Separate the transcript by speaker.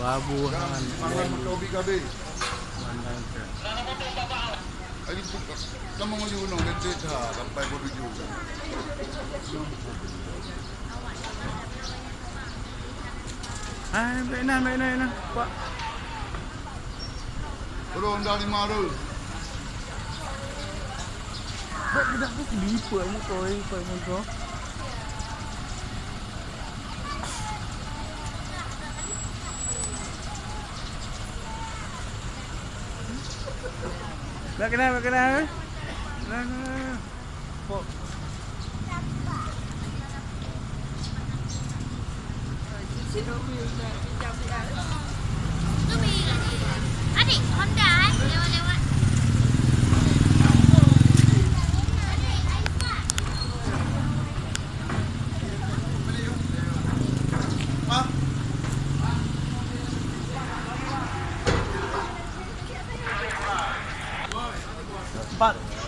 Speaker 1: Pelabuhan
Speaker 2: Pangan magkaubi-gabi.
Speaker 1: Mandangka.
Speaker 2: Ay, kamu mo yun, let's say, kapay ko video.
Speaker 1: Ay, baik na. Pak.
Speaker 2: Pero ang dali maro.
Speaker 1: Baik tidak aku kelipa mo to pak mo to. Baik na. Nah. Pak.
Speaker 3: Adik, Honda lewat-lewat.
Speaker 1: Pak.